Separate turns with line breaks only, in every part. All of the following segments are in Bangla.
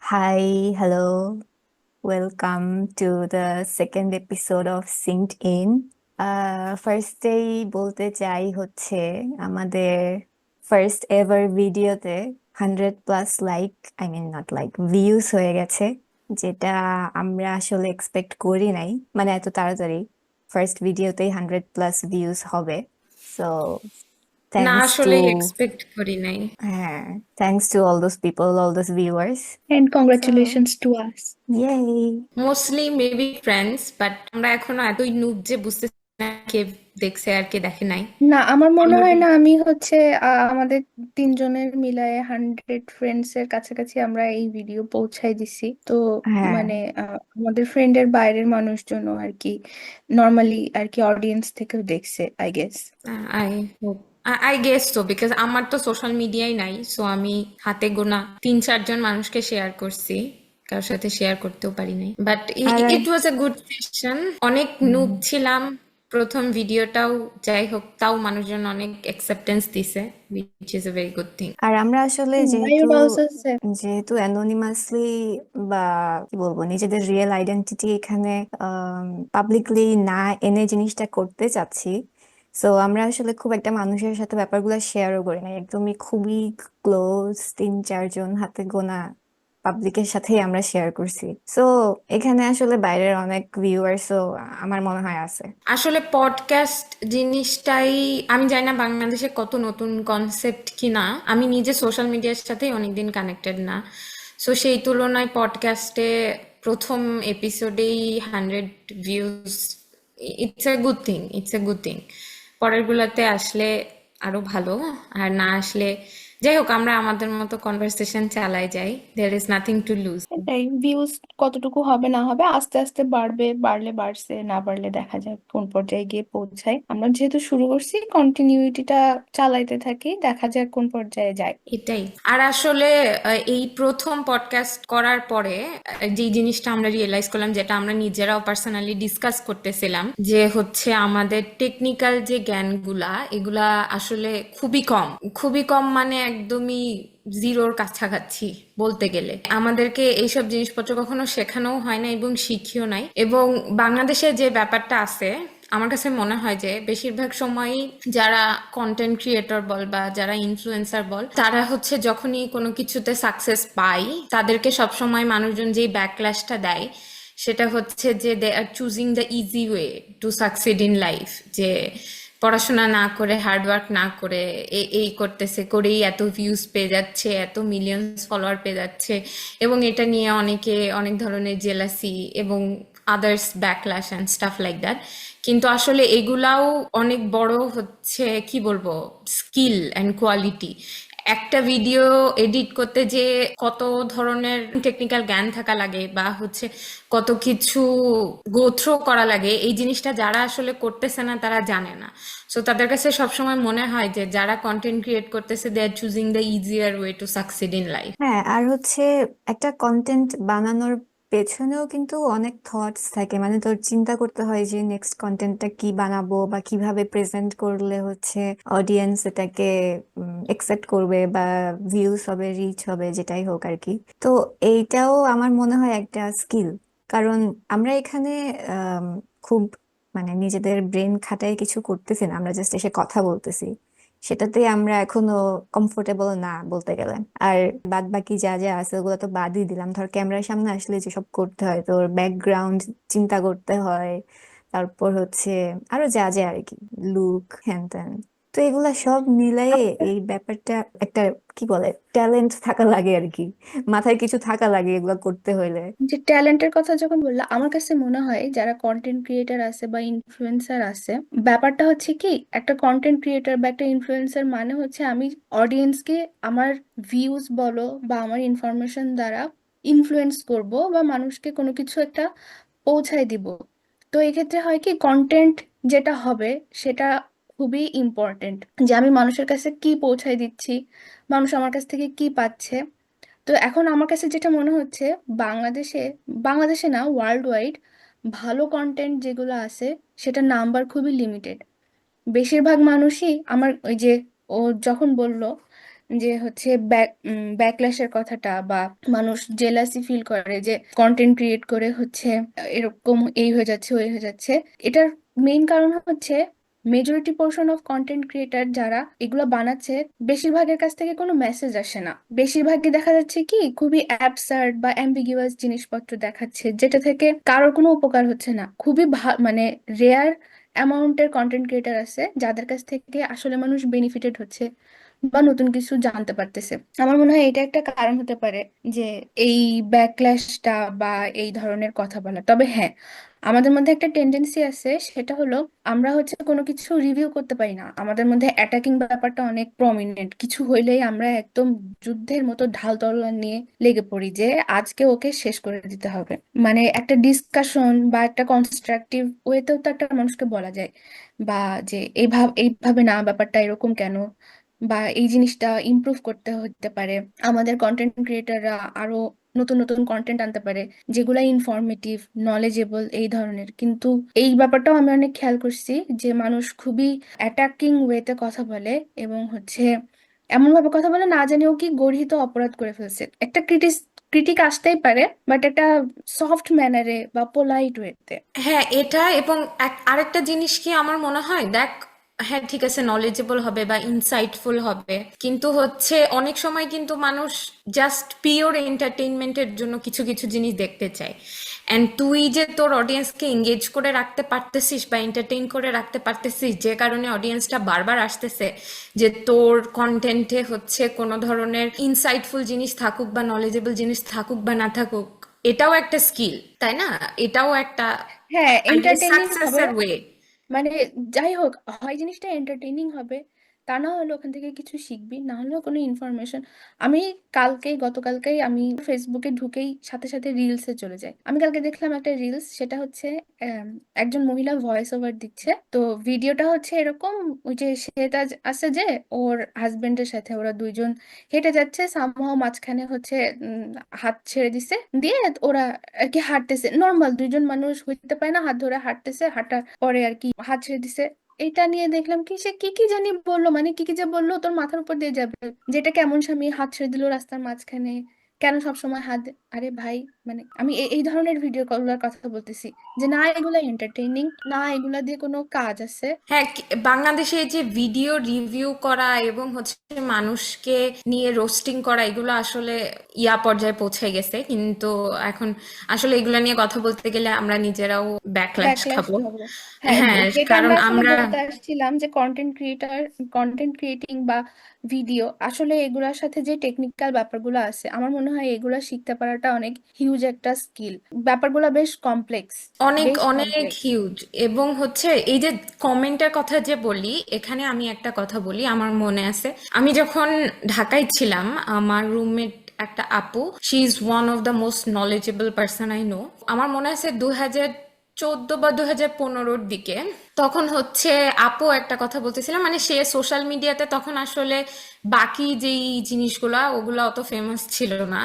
Hi, hello. Welcome to the second episode of Synced In. ফার্স্টেই বলতে চাই হচ্ছে আমাদের ফার্স্ট এভার ভিডিওতে 100+ like, I mean not like, views হয়ে গেছে, যেটা আমরা আসলে এক্সপেক্ট করি নাই, মানে এত তাড়াতাড়ি ফার্স্ট ভিডিওতেই 100+ ভিউজ হবে। সো
না
থ্যাঙ্কস টু,
আসলে এক্সপেক্ট করি নাই।
হ্যাঁ, thanks to all those people, all those viewers.
And
so
congratulations to us.
yay!
Mostly maybe friends, but আমরা এখনো এতই নুব যে বুঝতেছি না কে দেখছে আর কে দেখে নাই।
না, আমার মনে হয়
আমাদের
না আমি হচ্ছে আমাদের তিনজনের মিলায়ে 100 ফ্রেন্ডস এর কাছাকাছি আমরা এই ভিডিও পৌঁছাই দিছি তো।
হ্যাঁ,
মানে আমাদের ফ্রেন্ডের বাইরের মানুষজনও আর কি নর্মালি আর কি অডিয়েন্স থেকেও দেখছে I guess.
I hope, I guess তো, বিকজ আমার তো সোশ্যাল মিডিয়াই নাই, সো আমি হাতে গোনা 3-4 জন মানুষকে শেয়ার করছি, কারোর সাথে শেয়ার করতেও পারি নাই। But
are
it was a good session. অনেক নুব
হুম,
ছিলাম প্রথম ভিডিওটাও, যাই হোক তাও মানুষজন অনেক অ্যাকসেপ্টেন্স দিছে, which is a very good thing.
আর আমরা আসলে
আই
যেহেতু
উড অলসো সে
যেহেতু অ্যানোনিমাসলি বা কি বলবো, নিজেদের রিয়েল আইডেন্টিটি এখানে পাবলিকলি না এনে জিনিসটা করতে চাচ্ছি, সো আমরা আসলে খুব একটা মানুষের সাথে ব্যাপারগুলো শেয়ারও করি না, একদমই খুবই ক্লোজ 3-4 জন হাতে গোনা পাবলিকের সাথেই আমরা শেয়ার করছি। সো এখানে আসলে বাইরের অনেক ভিউয়ার্সও আমার মনে হয় আছে।
আসলে পডকাস্ট জিনিসটাই আমি জানি না বাংলাদেশে কত নতুন কনসেপ্ট কিনা, আমি নিজে সোশ্যাল মিডিয়ার সাথেই অনেকদিন কানেক্টেড না, সো সেই তুলনায় পডকাস্টে প্রথম এপিসোডেই 100 views, it's a good thing, it's a good thing. পরের গুলাতে আসলে আরো ভালো, আর না আসলে যাই হোক, আমরা আমাদের মতো কনভারসেশন চালাই যাই, there is nothing to lose.
এটাই, ভিউজ কতটুকু হবে না হবে আস্তে আস্তে বাড়বে, বাড়লে বাড়ছে, না বাড়লে দেখা যায় কোন পর্যায়ে গিয়ে পৌঁছায়। আমরা যেহেতু শুরু করছি কন্টিনিউইটিটা চালাইতে থাকি, দেখা যাক কোন পর্যায়ে যায়।
এটাই। আর আসলে এই প্রথম পডকাস্ট করার পরে যে জিনিসটা আমরা রিয়েলাইজ করলাম, যেটা আমরা নিজেরাও পার্সোনালি ডিসকাস করতেছিলাম, যে হচ্ছে আমাদের টেকনিক্যাল যে জ্ঞানগুলা এগুলা আসলে খুবই কম, খুবই কম, মানে একদমই জিরোর কাছাকাছি বলতে গেলে। আমাদেরকে এইসব জিনিসপত্র কখনো শেখানোও হয় না এবং শিখিও নাই। এবং বাংলাদেশে যে ব্যাপারটা আছে, আমার কাছে মনে হয় যে বেশিরভাগ সময়ই যারা কন্টেন্ট ক্রিয়েটর বল বা যারা ইনফ্লুয়েন্সার বল, তারা হচ্ছে যখনই কোনো কিছুতে সাকসেস পায়, তাদেরকে সবসময় মানুষজন যেই ব্যাকল্যাশটা দেয় সেটা হচ্ছে যে they are choosing the easy way to succeed in life. যে পড়াশোনা না করে, হার্ডওয়ার্ক না করে, এই করতেছে, করেই এত ভিউজ পেয়ে যাচ্ছে, এত মিলিয়নস ফলোয়ার পেয়ে যাচ্ছে, এবং এটা নিয়ে অনেকে অনেক ধরনের জেলাসি এবং others backlash and staff like that. কিন্তু আসলে এগুলাও অনেক বড় হচ্ছে কি বলবো স্কিল অ্যান্ড কোয়ালিটি। একটা ভিডিও এডিট করতে যে কত ধরনের টেকনিক্যাল জ্ঞান থাকা লাগে, বা হচ্ছে কত কিছু গো থ্রু করা লাগে, এই জিনিসটা যারা আসলে করতেছে না তারা জানে না। সো তাদের কাছে সবসময় মনে হয় যে যারা কন্টেন্ট ক্রিয়েট করতেছে they are choosing the easier way to succeed in life.
হ্যাঁ, আর হচ্ছে একটা কন্টেন্ট বানানোর পেছনেও কিন্তু অনেক থটস থাকে, মানে তোর চিন্তা করতে হয় যে নেক্সট কন্টেন্টটা কি বানাবো বা কিভাবে প্রেজেন্ট করলে হচ্ছে অডিয়েন্স এটাকে একসেপ্ট করবে বা ভিউজ হবে, রিচ হবে, যেটাই হোক আর কি। তো এইটাও আমার মনে হয় একটা স্কিল, কারণ আমরা এখানে আম, খুব মানে নিজেদের ব্রেন খাটায় কিছু করতেছি না, আমরা জাস্ট এসে কথা বলতেছি, সেটাতে আমরা এখনো কমফোর্টেবল না বলতে গেলে। আর বাদ বাকি যা যা আছে ওগুলো তো বাদই দিলাম, ধর ক্যামেরার সামনে আসলে যেসব করতে হয়, তোর ব্যাকগ্রাউন্ড চিন্তা করতে হয়, তারপর হচ্ছে আরো যা যা আর কি, লুক হ্যান ত্যান, তো এগুলা সব মিলাই এই ব্যাপারটা একটা কি বলে ট্যালেন্ট থাকা লাগে আর কি, মাথায় কিছু থাকা লাগে এগুলা করতে হইলে।
যে ট্যালেন্টের কথা যখন বললাম, আমার কাছে মনে হয় যারা কন্টেন্ট ক্রিয়েটার আছে বা ইনফ্লুয়েন্সার আছে, ব্যাপারটা হচ্ছে কি, একটা কন্টেন্ট ক্রিয়েটার বা একটা ইনফ্লুয়েন্সার মানে হচ্ছে আমি অডিয়েন্সকে আমার ভিউজ বলো বা আমার ইনফরমেশন দ্বারা ইনফ্লুয়েন্স করব বা মানুষকে কোনো কিছু একটা পৌঁছায় দিব। তো এক্ষেত্রে হয় কি, কন্টেন্ট যেটা হবে সেটা খুবই ইম্পর্টেন্ট, যে আমি মানুষের কাছে কি পৌঁছায় দিচ্ছি, মানুষ আমার কাছ থেকে কি পাচ্ছে। তো এখন আমার কাছে যেটা মনে হচ্ছে, বাংলাদেশে বাংলাদেশে না, ওয়ার্ল্ড ওয়াইড ভালো কন্টেন্ট যেগুলো আছে সেটার নাম্বার খুবই লিমিটেড। বেশিরভাগ মানুষই আমার ওই যে ও যখন বলল যে হচ্ছে ব্যাকল্যাশের কথাটা, বা মানুষ জেলাসি ফিল করে যে কন্টেন্ট ক্রিয়েট করে হচ্ছে এরকম এই হয়ে যাচ্ছে ওই হয়ে যাচ্ছে। এটার মেইন কারণ হচ্ছে majority portion of content creator যারা এগুলো বানাচ্ছে, বেশিরভাগের কাছ থেকে কোনো মেসেজ আসে না। বেশিরভাগই দেখা যাচ্ছে কি খুবই অ্যাবসার্ড বা অ্যাম্বিগুয়াস জিনিসপত্র দেখাচ্ছে, যেটা থেকে কারোর কোনো উপকার হচ্ছে না। খুবই মানে রেয়ার অ্যামাউন্টের কন্টেন্ট ক্রিয়েটার আছে যাদের কাছ থেকে আসলে মানুষ বেনিফিটেড হচ্ছে বা নতুন কিছু জানতে পারতেছে। আমার মনে হয় এটা একটা কারণ হতে পারে যে এই ব্যাকল্যাশটা বা এই ধরনের কথা বলা। তবে হ্যাঁ, আমাদের মধ্যে একটা টেন্ডেন্সি আছে, সেটা হলো আমরা হচ্ছে কোনো কিছু রিভিউ করতে পারি না। আমাদের মধ্যে অ্যাটাকিং ব্যাপারটা অনেক প্রমিনেন্ট। কিছু হইলেই আমরা একদম যুদ্ধের মতো ঢাল তলোয়ার নিয়ে লেগে পড়ি যে আজকে ওকে শেষ করে দিতে হবে। মানে একটা ডিসকাশন বা একটা কনস্ট্রাকটিভ ওয়েতেও তো একটা মানুষকে বলা যায়, বা যে এইভাবে না, ব্যাপারটা এরকম কেন, বা এই জিনিসটা ইমপ্রুভ করতে হতে পারে। আমাদের কন্টেন্ট ক্রিয়েটাররা আরো নতুন নতুন কন্টেন্ট আনতে পারে যেগুলা ইনফরমেটিভ, নলেজেবল এই ধরনের। কিন্তু এই ব্যাপারটাও আমি অনেক খেয়াল করছি যে মানুষ খুবই অ্যাটাকিং ওয়েতে কথা বলে, এবং হচ্ছে এমন ভাবে কথা বলে না জানিও কি গর্হিত অপরাধ করে ফেলছে। একটা ক্রিটিক আসতেই পারে, বাট একটা সফট ম্যানারে বা পোলাইট ওয়েতে।
হ্যাঁ, এটা এবং আরেকটা জিনিস কি আমার মনে হয়, দেখ, হ্যাঁ ঠিক আছে, নলেজেবল হবে বা ইনসাইটফুল হবে, কিন্তু হচ্ছে অনেক সময় কিন্তু মানুষ জাস্ট পিওর এন্টারটেইনমেন্টের জন্য কিছু কিছু জিনিস দেখতে চায়। অ্যান্ড তুই যে তোর অডিয়েন্সকে এঙ্গেজ করে রাখতে পারতেছিস বা এন্টারটেইন করে রাখতে পারতেছিস, যে কারণে অডিয়েন্সটা বারবার আসতেছে, যে তোর কন্টেন্টে হচ্ছে কোনো ধরনের ইনসাইটফুল জিনিস থাকুক বা নলেজেবল জিনিস থাকুক বা না থাকুক, এটাও একটা স্কিল, তাই না? এটাও একটা
হ্যাঁ, এন্টারটেইনিং হবে।
সাকসেসের ওয়ে।
মানে যাই হোক, হয় জিনিসটা এন্টারটেইনিং হবে, তা না হলে ওখান থেকে কিছু শিখবি, না হলেও কোনো ইনফরমেশন। আমি গতকালকেই আমি ফেসবুকে ঢুকেই সাথে সাথে রিলসে চলে যাই। আমি কালকে দেখলাম একটা রিলস, সেটা হচ্ছে একজন মহিলা ভয়েস ওভার দিচ্ছে। তো ভিডিওটা হচ্ছে এরকম, ওই যে সেটা আছে যে ওর হাজবেন্ডের সাথে ওরা দুইজন হেঁটে যাচ্ছে, সামহাও মাঝখানে হচ্ছে হাত ছেড়ে দিছে, দিয়ে ওরা আর কি হাঁটতেছে। নর্মাল দুইজন মানুষ হইতে পারে না, হাত ধরে হাঁটতেছে, হাঁটার পরে আর কি হাত ছেড়ে দিছে। এটা নিয়ে দেখলাম কি সে কি কি জানি বললো, মানে কি কি যে বললো তোর মাথার উপর দিয়ে যাবে, যেটা কেমন স্বামী হাত ছেড়ে দিল রাস্তার মাঝখানে, কেন সবসময় আরে ভাই, মানে আমি এই ধরনের ভিডিও গুলোর কথা বলতেছি, যে না এগুলা এন্টারটেইনিং, না এগুলা দিয়ে কোনো কাজ আছে।
হ্যাঁ, বাংলাদেশে এই যে ভিডিও রিভিউ করা এবং হচ্ছে মানুষকে নিয়ে রোস্টিং করা, এগুলো আসলে ইয়া পর্যায়ে পৌঁছে গেছে, কিন্তু এখন আসলে এগুলো নিয়ে কথা বলতে গেলে আমরা নিজেরাও ব্যাকল্যাশ
ব্যাকল্যাশ
খাবো।
হবে। হ্যাঁ,
হ্যাঁ,
যেটা
কারণ
আমরা আসলে
আমরা
বলতে আসছিলাম যে কন্টেন্ট ক্রিয়েটিং বা ভিডিও, আসলে এগুলোর সাথে যে টেকনিক্যাল ব্যাপারগুলো আছে, আমার মনে হয় এগুলো শিখতে পারাটা অনেক হিউজ একটা স্কিল। ব্যাপারগুলো বেশ কমপ্লেক্স,
অনেক
বেশ
অনেক
কমপ্লেক্স।
হিউজ। এবং হচ্ছে এই যে কমেন্টের কথা যে বলি, এখানে আমি একটা কথা বলি, আমার মনে আছে আমি যখন ঢাকায় ছিলাম, আমার রুমমেট একটা আপু, she is one of the most knowledgeable person I know. আমার মনে আছে 2014 বা 2015-র দিকে, তখন হচ্ছে আপু একটা কথা বলতেছিলাম, মানে সে সোশ্যাল মিডিয়াতে তখন আসলে বাকি যেই জিনিসগুলা ওগুলা অত ফেমাস ছিল না।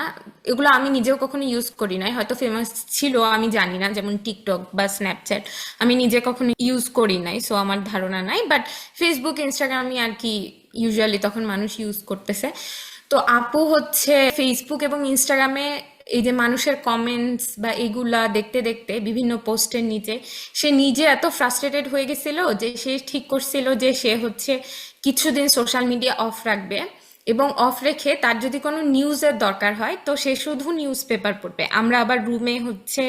এগুলো আমি নিজেও কখনো ইউজ করি নাই, হয়তো ফেমাস ছিল আমি জানি না, যেমন টিকটক বা স্ন্যাপচ্যাট আমি নিজে কখনো ইউজ করি নাই, সো আমার ধারণা নাই। বাট ফেসবুক, ইনস্টাগ্রামই আর কি ইউজুয়ালি তখন মানুষ ইউজ করতেছে। তো আপু হচ্ছে ফেসবুক এবং ইনস্টাগ্রামে এই যে মানুষের কমেন্টস বা এগুলা দেখতে দেখতে বিভিন্ন পোস্টের নিচে সে নিজে এত ফ্রাস্ট্রেটেড হয়ে গেছিল যে সে ঠিক করছিল যে সে হচ্ছে কিছুদিন সোশ্যাল মিডিয়া অফ রাখবে, এবং অফ রেখে তার যদি কোনো নিউজের দরকার হয় তো সে শুধু নিউজ পেপার পড়বে। আমরা আবার রুমে হচ্ছে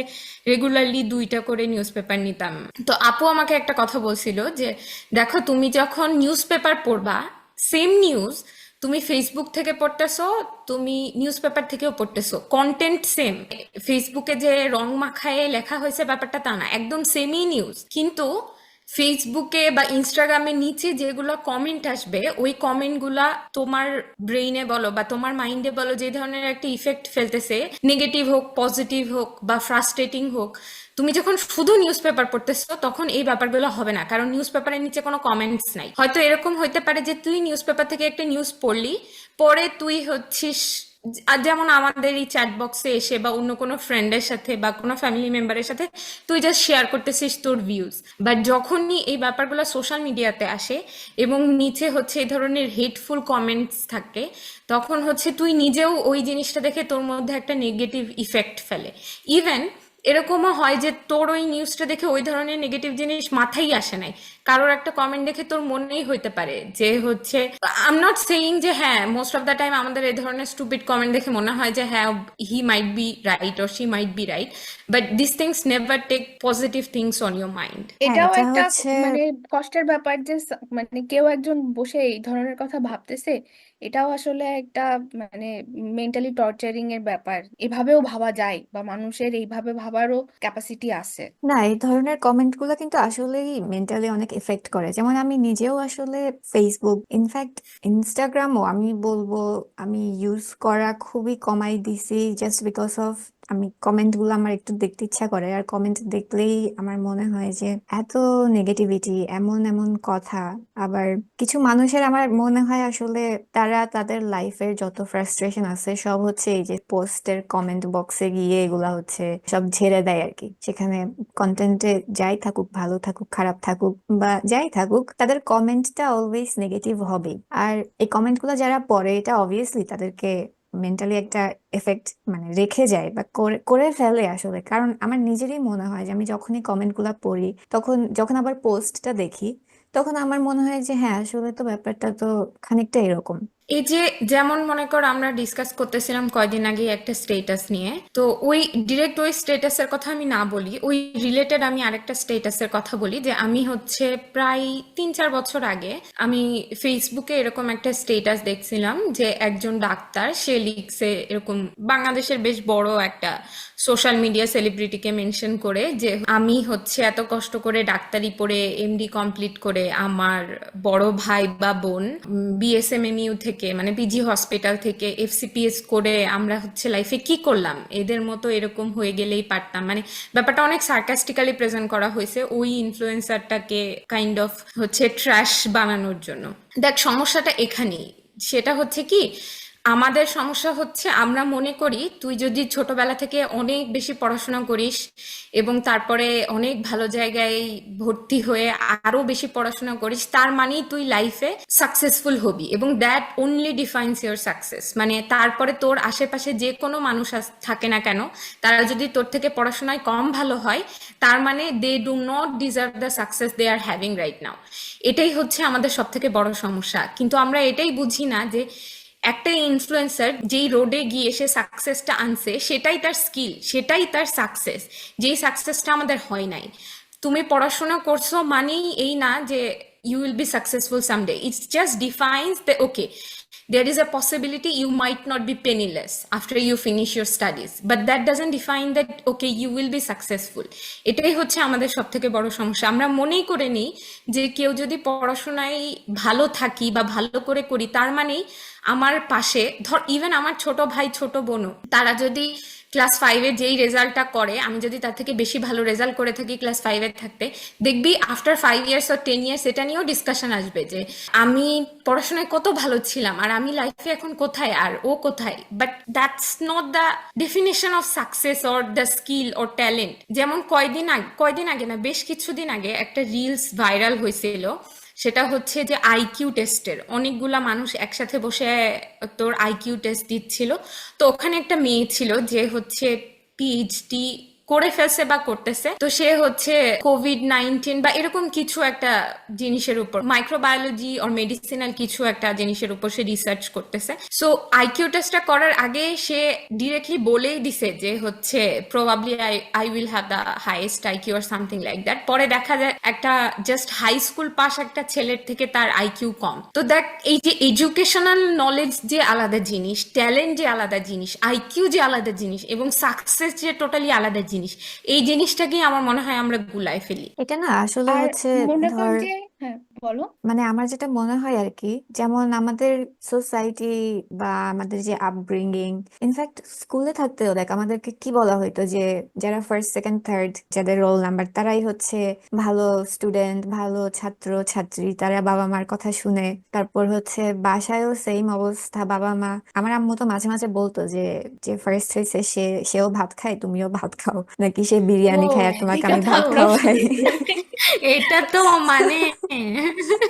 রেগুলারলি 2টা করে নিউজ পেপার নিতাম। তো আপু আমাকে একটা কথা বলছিল যে দেখো, তুমি যখন নিউজ পেপার পড়বা, সেম নিউজ তুমি ফেসবুক থেকে পড়তেছো, তুমি নিউজ পেপার থেকেও পড়তেছো, কন্টেন্ট সেম। ফেসবুকে যে রং মাখায়ে লেখা হয়েছে ব্যাপারটা তা না, একদম সেমই নিউজ, কিন্তু ফেসবুকে বা ইনস্টাগ্রামের নিচে যেগুলো কমেন্ট আসবে, ওই কমেন্টগুলা তোমার ব্রেইনে বলো বা তোমার মাইন্ডে বলো, যে ধরনের একটা ইফেক্ট ফেলতেছে, নেগেটিভ হোক পজিটিভ হোক বা ফ্রাস্ট্রেটিং হোক। তুমি যখন শুধু নিউজ পেপার পড়তেছো তখন এই ব্যাপারগুলো হবে না, কারণ নিউজ পেপারের নিচে কোনো কমেন্টস নাই। হয়তো এরকম হইতে পারে যে তুই নিউজ পেপার থেকে একটা নিউজ পড়লি, পরে তুই হচ্ছিস আর যেমন আমাদের এই চ্যাট বক্সে এসে বা অন্য কোনো ফ্রেন্ডের সাথে বা কোনো ফ্যামিলি মেম্বারের সাথে তুই জাস্ট শেয়ার করতেছিস তোর ভিউজ, বাট যখনই এই ব্যাপারগুলো সোশ্যাল মিডিয়াতে আসে এবং নিচে হচ্ছে এই ধরনের হেটফুল কমেন্টস থাকে, তখন হচ্ছে তুই নিজেও ওই জিনিসটা দেখে তোর মধ্যে একটা নেগেটিভ ইফেক্ট ফেলে। ইভেন এরকমও হয় যে তোর ওই নিউজটা দেখে ওই ধরনের নেগেটিভ জিনিস মাথায় আসে নাই, কারোর একটা কমেন্ট দেখে তোর মনেই হইতে পারে যে হচ্ছে, আই এম নট সেইং যে হ্যাঁ মোস্ট অফ দ্য টাইম আমাদের এই ধরনের স্টুপিড কমেন্ট দেখে মনে হয় যে হ্যাঁ he might be right or she might be right, but this things never take positive things on your mind.
হ্যাঁ,
এটাও
এটা
একটা
হচ্ছে
মানে কষ্টের ব্যাপার যে মানে কেউ একজন বসে এই ধরনের কথা ভাবতেছে, এটাও আসলে একটা মানে মেন্টালি টর্চারিং এর ব্যাপার। এভাবেও ভাবা যায় বা মানুষের এইভাবে ভাবারও ক্যাপাসিটি আছে।
না, এই ধরনের কমেন্ট গুলো কিন্তু আসলেই মেন্টালি অনেক এফেক্ট করে। যেমন আমি নিজেও আসলে ফেসবুক, ইনফ্যাক্ট ইনস্টাগ্রামও আমি বলবো আমি ইউজ করা খুবই কমাই দিছি, জাস্ট বিকজ অফ আমি কমেন্ট গুলো আমার একটু দেখতে ইচ্ছা করে, আর কমেন্ট দেখলেই আমার মনে হয় যে এত নেগেটিভিটি, এমন এমন কথা। আবার কিছু মানুষের আমার মনে হয় আসলে তারা তাদের লাইফের যত ফ্রাস্ট্রেশন আছে সব হচ্ছে এই যে পোস্টের কমেন্ট বক্সে গিয়ে এগুলা হচ্ছে সব ঝেড়ে দেয় আর কি। সেখানে কন্টেন্টে যাই থাকুক, ভালো থাকুক, খারাপ থাকুক বা যাই থাকুক, তাদের কমেন্টটা অলওয়েজ নেগেটিভ হবেই। আর এই কমেন্টগুলো যারা পড়ে, এটা অবভিয়াসলি তাদেরকে মেন্টালি একটা এফেক্ট মানে রেখে যায় বা করে করে ফেলে আসলে। কারণ আমার নিজেরই মনে হয় যে আমি যখনই কমেন্টগুলো পড়ি, তখন যখন আবার পোস্টটা দেখি, তখন আমার মনে হয় যে হ্যাঁ আসলে তো ব্যাপারটা তো খানিকটা এরকম।
এই যে যেমন মনে কর আমরা ডিসকাস করতেছিলাম কয়দিন আগে একটা স্টেটাস নিয়ে, তো ওই ডিরেক্ট ওই স্টেটাসের কথা আমি না বলি, ওই রিলেটেড আমি আরেকটা স্টেটাসের কথা বলি। যে আমি হচ্ছে প্রায় 3-4 বছর আগে আমি ফেসবুকে এরকম একটা স্টেটাস দেখছিলাম যে একজন ডাক্তার সে লিখছে এরকম, বাংলাদেশের বেশ বড় একটা সোশ্যাল মিডিয়া সেলিব্রিটিকে মেনশন করে যে আমি হচ্ছে এত কষ্ট করে ডাক্তারি পড়ে এমডি কমপ্লিট করে আমার বড় ভাই বা বোন বিএসএমএমইউ থেকে মানে পিজি হসপিটাল থেকে এফসিপিএস করে আমরা হচ্ছে লাইফে কি করলাম, এদের মতো এরকম হয়ে গেলেই পারতাম। মানে ব্যাপারটা অনেক সার্কাস্টিক্যালি প্রেজেন্ট করা হয়েছে ওই ইনফ্লুয়েন্সারটাকে কাইন্ড অফ হচ্ছে ট্র্যাশ বানানোর জন্য। দেখ সমস্যাটা এখানেই, সেটা হচ্ছে কি, আমাদের সমস্যা হচ্ছে আমরা মনে করি তুই যদি ছোটবেলা থেকে অনেক বেশি পড়াশোনা করিস এবং তারপরে অনেক ভালো জায়গায় ভর্তি হয়ে আরো বেশি পড়াশোনা করিস, তার মানেই তুই লাইফে সাকসেসফুল হবি এবং that only defines your success. মানে তারপরে তোর আশেপাশে যে কোনো মানুষ থাকে না কেন, তারা যদি তোর থেকে পড়াশোনায় কম ভালো হয়, তার মানে they do not deserve the success they are having right now. এটাই হচ্ছে আমাদের সব থেকে বড় সমস্যা। কিন্তু আমরা এটাই বুঝি না যে একটা ইনফ্লুয়েন্সার যেই রোডে গিয়ে সে সাকসেসটা আনছে সেটাই তার স্কিল, সেটাই তার সাকসেস, যেই সাকসেসটা আমাদের হয় নাই। তুমি পড়াশোনা করছো মানেই এই না যে you will be successful someday, it's just defines the okay there is a possibility you might not be penniless after you finish your studies, but that doesn't define that okay you will be successful. এটাই হচ্ছে আমাদের সব থেকে বড় সমস্যা। আমরা মনেই করে নিই যে কেউ যদি পড়াশোনায় ভালো থাকি বা ভালো করে করি তার মানেই আমার পাশে ধর ইভেন আমার ছোট ভাই ছোট বোনও তারা যদি ক্লাস 5-এ যেই রেজাল্টটা করে, আমি যদি তার থেকে বেশি ভালো রেজাল্ট করে থাকি ক্লাস 5-এ থাকতে, দেখবি আফটার 5 ইয়ার্স অর 10 ইয়ার্স এটা নিয়েও ডিসকাশন আসবে যে আমি পড়াশোনায় কত ভালো ছিলাম আর আমি লাইফে এখন কোথায় আর ও কোথায়। But that's not the definition of success or the skill or talent. যেমন কয়দিন আগে না বেশ কিছুদিন আগে একটা রিলস ভাইরাল হয়েছিল, সেটা হচ্ছে যে আইকিউ টেস্টের অনেকগুলা মানুষ একসাথে বসে তোর আইকিউ টেস্ট দিচ্ছিল। তো ওখানে একটা মেয়ে ছিল যে হচ্ছে পিএইচডি করে ফেলছে বা করতেছে, তো সে হচ্ছে কোভিড-19 বা এরকম কিছু একটা জিনিসের উপর, মাইক্রোবায়োলজি অর মেডিসিনাল কিছু একটা জিনিসের উপর সে রিসার্চ করতেছে। সো আইকিউ টেস্টটা করার আগে সে ডিরেক্টলি বলেই দিছে যে হচ্ছে probably I will have the highest IQ or something like that. পরে দেখা যায় একটা জাস্ট হাই স্কুল পাস একটা ছেলের থেকে তার আইকিউ কম। তো দেখ এই যে এডুকেশনাল নলেজ যে আলাদা জিনিস, ট্যালেন্ট যে আলাদা জিনিস, আইকিউ যে আলাদা জিনিস এবং সাকসেস যে টোটালি আলাদা জিনিস, এই জিনিসটাকেই আমার মনে হয় আমরা গুলায় ফেলি।
এটা না আসলে
আর
হচ্ছে
মনে কর
ধর
যে হ্যাঁ বলো।
মানে আমার যেটা মনে হয় আর কি, যেমন আমাদের সোসাইটি বা আমাদের যে আপব্রিঙ্গিং, ইনফ্যাক্ট স্কুলে থাকতেও দেখ আমাদেরকে কি বলা হইতো যে যারা ফার্স্ট সেকেন্ড থার্ড যাদের রোল নাম্বার তারাই হচ্ছে ভালো স্টুডেন্ট, ভালো ছাত্র ছাত্রী, তারা বাবা মার কথা শুনে। তারপর হচ্ছে বাসায়ও সেম অবস্থা, বাবা মা, আমার আম্মু তো মাঝে মাঝে বলতো যে যে ফার্স্ট হয়েছে সেও ভাত খায়, তুমিও ভাত খাও, নাকি সে
ও,
বিরিয়ানি খায় আর
এই
তোমাকে আমি
কথা
ভাত
আমরা
খাওয়াই।
শুনছি।
এটা তো মানে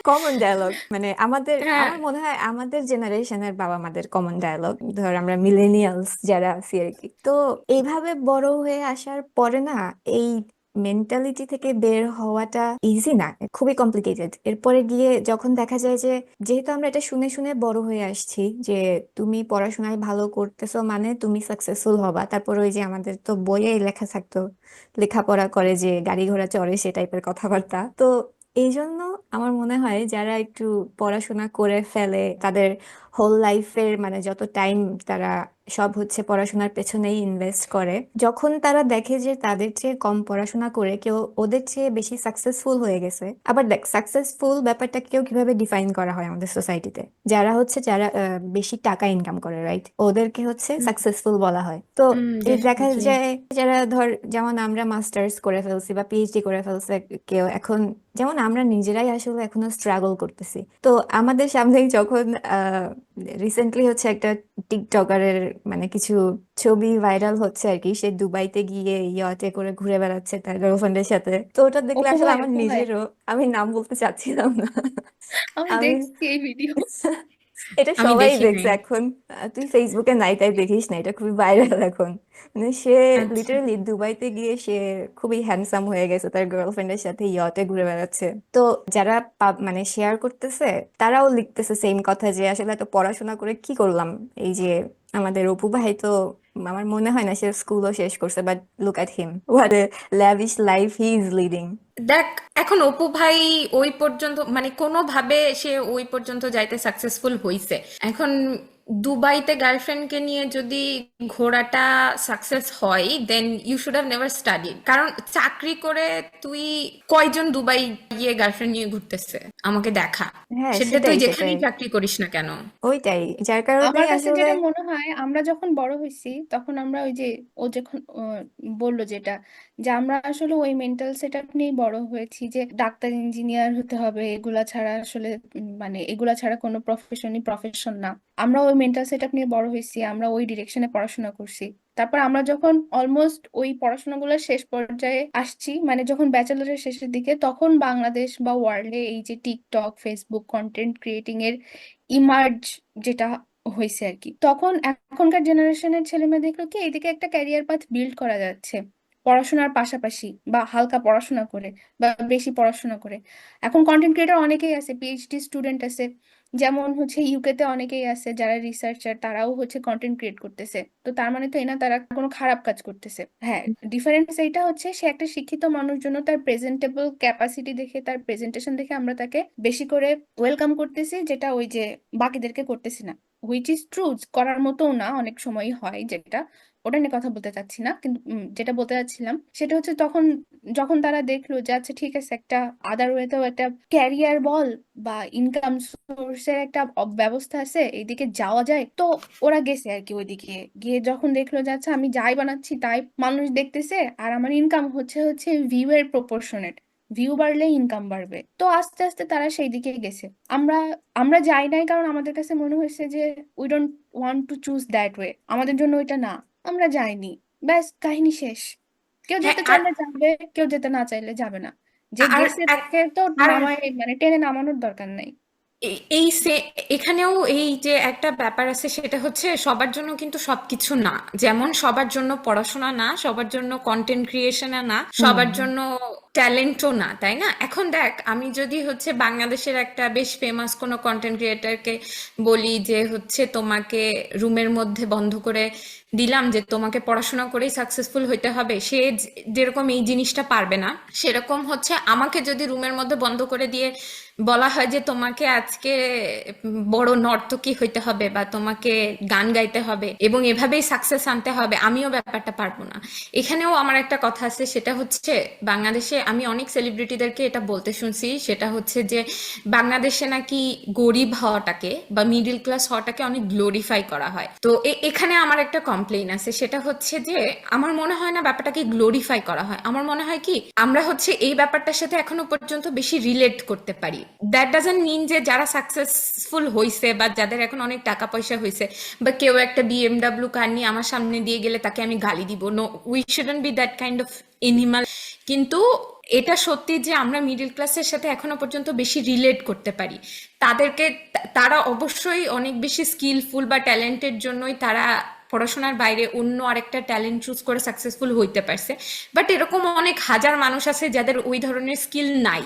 কমন ডায়লগ, মানে আমাদের,
হ্যাঁ,
আমার মনে হয় আমাদের জেনারেশনের বাবা মাদের কমন ডায়লগ, ধর আমরা মিলেনিয়ালস যারা আছি আর কি। তো এইভাবে বড় হয়ে আসার পরে না, এই মেন্টালিটি থেকে বের হওয়াটা ইজি না, খুবই কমপ্লিকেটেড। এরপরে গিয়ে যখন দেখা যায় যে যেহেতু আমরা এটা শুনে শুনে বড় হয়ে আসছি যে তুমি পড়াশোনায় ভালো করতেছো মানে তুমি সাকসেসফুল হবা, তারপর ওই যে আমাদের তো বইয়ে লেখা থাকতো লেখাপড়া করে যে গাড়ি ঘোড়া চড়ে সে টাইপের কথাবার্তা। তো এই জন্য আমার মনে হয় যারা একটু পড়াশোনা করে ফেলে, তাদের হোল লাইফের মানে যত টাইম তারা সব হচ্ছে পড়াশোনার পেছনেই ইনভেস্ট করে, যখন তারা দেখে যে তাদের চেয়ে কম পড়াশোনা করে কেউ ওদের চেয়ে বেশি সাকসেসফুল হয়ে গেছে। আবার দেখ সাকসেসফুল ব্যাপারটা কেউ কিভাবে ডিফাইন করা হয় আমাদের সোসাইটিতে, যারা বেশি টাকা ইনকাম করে, রাইট, ওদেরকে হচ্ছে
হুম,
সাকসেসফুল বলা হয়। তো এই দেখা
ডেফিনেটলি।
যায় যারা ধর যেমন আমরা মাস্টার্স করে ফেলছি বা পিএইচডি করে ফেলছে কেউ, এখন যেমন আমরা নিজেরাই আসলে এখনো স্ট্রাগল করতেছি। তো আমাদের সামনেই যখন রিসেন্টলি হচ্ছে একটা টিকটকারের মানে কিছু ছবি ভাইরাল হচ্ছে আর কি, সে দুবাইতে গিয়ে ইয়টে করে ঘুরে বেড়াচ্ছে তার গার্লফ্রেন্ডের সাথে, তো ওটা দেখলে
অপু
আসলে
ভাই,
আমার
অপু ভাই,
নিজেরও, আমি নাম বলতে চাচ্ছিলাম না,
আমি
আমি
দেখছি এই ভিডিও।
এটা
আমি
সবাই
দেখি
দেখছে
নাই।
এখন। তুই ফেসবুকে নাই তাই দেখিস না, এটা খুবই ভাইরাল এখন। মানে সে
আচ্ছা।
লিটারালি দুবাইতে গিয়ে সে খুবই হ্যান্ডসাম হয়ে গেছে, তার গার্লফ্রেন্ডের সাথে ইয়টে ঘুরে বেড়াচ্ছে। তো যারা মানে শেয়ার করতেছে তারাও লিখতেছে সেম কথা যে আসলে এত পড়াশোনা করে কি করলাম। এই যে আমাদের অপু ভাই তো আমার মনে হয় না সে স্কুলও শেষ করছে, but look at him, what a lavish life he is leading.
দেখ, এখন অপু ভাই ওই পর্যন্ত মানে কোনোভাবে সে ওই পর্যন্ত যাইতে সাকসেসফুল হইছে। এখন দুবাইতে গার্লফ্রেন্ডকে নিয়ে যদি ঘোরাটা সাকসেস হয়, then you should have never studied. কারণ চাকরি করে তুই কয়জন দুবাই গিয়ে গার্লফ্রেন্ড নিয়ে ঘুরতেছে আমাকে দেখা।
হ্যাঁ
সেটা তুই
সেটাই
যেখানেই
সেটাই,
চাকরি করিস না কেন।
ওইটাই যার কারণেই
আমার কাছে
আসলে।
যেটা মনে হয়, আমরা যখন বড় হয়েছি তখন আমরা ওই যে, ও যখন বললো যেটা, যে আমরা আসলে ওই মেন্টাল সেট আপ নিয়েই বড় হয়েছি যে ডাক্তার ইঞ্জিনিয়ার হতে হবে, এগুলা ছাড়া আসলে মানে এগুলা ছাড়া কোনো প্রফেশনই প্রফেশন না। আমরা ওই মেন্টাল সেট আপ নিয়ে বড় হয়েছি, আমরা ওই ডিরেকশনে পড়াশোনা করছি। তারপর আমরা যখন অলমোস্ট ওই পড়াশোনাগুলো শেষ পর্যায়ে আসছি, মানে যখন ব্যাচেলরের শেষের দিকে, তখন বাংলাদেশ বা ওয়ার্ল্ডে এই যে টিকটক, ফেসবুক, কন্টেন্ট ক্রিয়েটিং এর ইমার্জ যেটা হয়েছে আর কি, তখন এখনকার জেনারেশনের ছেলে মেয়ে দেখলো কি এইদিকে একটা ক্যারিয়ার পাথ বিল্ড করা যাচ্ছে পড়াশোনার পাশাপাশি, বা হালকা পড়াশোনা করে বা বেশি পড়াশোনা করে। এখন কন্টেন্ট ক্রিয়েটর অনেকেই আছে, পিএইচডি স্টুডেন্ট আছে, যেমন হচ্ছে ইউকে তে অনেকেই আছে যারা রিসার্চার, তারাও হচ্ছে কন্টেন্ট ক্রিয়েট করতেছে। তো তার মানে তো এই না তারা কোনো খারাপ কাজ করতেছে। হ্যাঁ, ডিফারেন্স এইটা হচ্ছে সে একটা শিক্ষিত মানুষ জন্য তার প্রেজেন্টেবল ক্যাপাসিটি দেখে, তার প্রেজেন্টেশন দেখে আমরা তাকে বেশি করে ওয়েলকাম করতেছি, যেটা ওই যে বাকিদেরকে করতেছি না। হুইচ ইজ ট্রু, করার মতো না, অনেক সময় হয় যেটা, ওটা নিয়ে কথা বলতে চাচ্ছি না, কিন্তু যেটা বলতে চাচ্ছিলাম সেটা হচ্ছে তখন যখন তারা দেখলো যে আচ্ছা ঠিক আছে, একটা আদার ওয়েতেও একটা ক্যারিয়ার বল বা ইনকাম সোর্সের একটা ব্যবস্থা আছে, এইদিকে যাওয়া যায়, তো ওরা গেছে আর কি। ওইদিকে গিয়ে যখন দেখলো যে আচ্ছা আমি যাই বানাচ্ছি তাই মানুষ দেখতেছে, আর আমার ইনকাম হচ্ছে হচ্ছে ভিউ এর প্রপোর্শনেট, ভিউ বাড়লে ইনকাম বাড়বে, তো আস্তে আস্তে তারা সেই দিকে গেছে। আমরা আমরা যাই নাই কারণ আমাদের কাছে মনে হয়েছে যে we don't want to choose that way, আমাদের জন্য ওইটা না, আমরা যাইনি, ব্যাস কাহিনী শেষ। কেউ
হ্যাঁ,
যেতে
আর
চাইলে যাবে, কেউ যেতে না চাইলে যাবে না। যে
আর
গেছে
আর
তাকে তো
আর
নামায় মানে টেনে নামানোর দরকার নাই।
এই এখানেও এই যে একটা ব্যাপার আছে, সেটা হচ্ছে সবার জন্য কিন্তু সবকিছু না। যেমন সবার জন্য পড়াশোনা না, সবার জন্য কন্টেন্ট ক্রিয়েশনে না,
হুম।
সবার জন্য ট্যালেন্টও না, তাই না? এখন দেখ, আমি যদি হচ্ছে বাংলাদেশের একটা বেশ ফেমাস কোনো কন্টেন্ট ক্রিয়েটারকে বলি যে হচ্ছে তোমাকে রুমের মধ্যে বন্ধ করে দিলাম যে তোমাকে পড়াশোনা করেই সাকসেসফুল হইতে হবে, সে যেরকম এই জিনিসটা পারবে না, সেরকম হচ্ছে আমাকে যদি রুমের মধ্যে বন্ধ করে দিয়ে বলা হয় যে তোমাকে আজকে বড় নর্তকী হইতে হবে বা তোমাকে গান গাইতে হবে এবং এভাবেই সাকসেস আনতে হবে, আমিও ব্যাপারটা পারবো না। এখানেও আমার একটা কথা আছে, সেটা হচ্ছে বাংলাদেশে আমি অনেক সেলিব্রিটিদেরকে এটা বলতে শুনছি, সেটা হচ্ছে যে বাংলাদেশে নাকি গরিব হওয়াটাকে বা মিডল ক্লাস হওয়াটাকে অনেক গ্লোরিফাই করা হয়। তো এখানে আমার একটা কমপ্লেইন আছে, সেটা হচ্ছে যে আমার মনে হয় না ব্যাপারটাকে গ্লোরিফাই করা হয়। আমার মনে হয় কি আমরা হচ্ছে এই ব্যাপারটার সাথে এখনো পর্যন্ত বেশি রিলেট করতে পারি। দ্যাট ডাজন্ট মিন যে যারা সাকসেসফুল হইছে বা যাদের এখন অনেক টাকা পয়সা হয়েছে বা কেউ একটা বিএমডাব্লিউ কার নিয়ে আমার সামনে দিয়ে গেলে তাকে আমি গালি দিব, no, we shouldn't be that kind of animal. কিন্তু এটা সত্যি যে আমরা মিডল ক্লাসের সাথে এখনো পর্যন্ত বেশি রিলেট করতে পারি। তাদেরকে তারা অবশ্যই অনেক বেশি স্কিলফুল বা ট্যালেন্টের জন্যই তারা পড়াশোনার বাইরে অন্য আরেকটা ট্যালেন্ট চুজ করে সাকসেসফুল হইতে পারছে, বাট এরকম অনেক হাজার মানুষ আছে যাদের ওই ধরনের স্কিল নাই।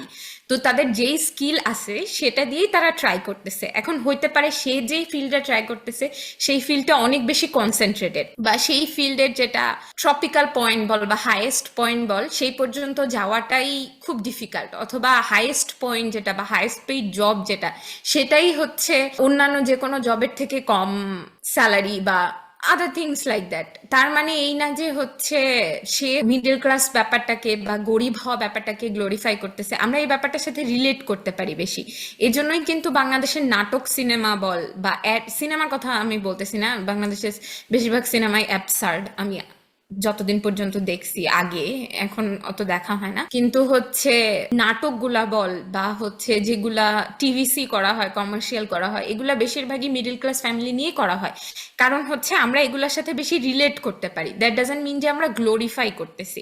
তো তাদের যেই স্কিল আছে সেটা দিয়েই তারা ট্রাই করতেছে। এখন হইতে পারে সে যেই ফিল্ডে ট্রাই করতেছে সেই ফিল্ডটা অনেক বেশি কনসেন্ট্রেটেড, বা সেই ফিল্ডের যেটা ট্রপিক্যাল পয়েন্ট বল বা হাইয়েস্ট পয়েন্ট বল সেই পর্যন্ত যাওয়াটাই খুব ডিফিকাল্ট, অথবা হাইয়েস্ট পয়েন্ট যেটা বা হাইয়েস্ট পেইড জব যেটা সেটাই হচ্ছে অন্যান্য যে কোনো জবের থেকে কম স্যালারি বা আদার থিংস লাইক দ্যাট। তার মানে এই না যে হচ্ছে সে মিডল ক্লাস ব্যাপারটাকে বা গরিব হওয়া ব্যাপারটাকে গ্লোরিফাই করতেছে। আমরা এই ব্যাপারটার সাথে রিলেট করতে পারি বেশি। এজন্যই কিন্তু বাংলাদেশের নাটক সিনেমা বল বা সিনেমার কথা আমি বলতেছি না, বাংলাদেশের বেশিরভাগ সিনেমাই অ্যাবসার্ড। আমি যতদিন পর্যন্ত দেখছি আগে, এখন অত দেখা হয় না, কিন্তু হচ্ছে নাটকগুলা বল বা হচ্ছে যেগুলা টিভিসি করা হয়, কমার্শিয়াল করা হয়, এগুলা বেশিরভাগই মিডল ক্লাস ফ্যামিলি নিয়ে করা হয়। কারণ হচ্ছে আমরা এগুলোর সাথে বেশি রিলেট করতে পারি। দ্যাট ডাজন্ট মিন যে আমরা গ্লোরিফাই করতেছি।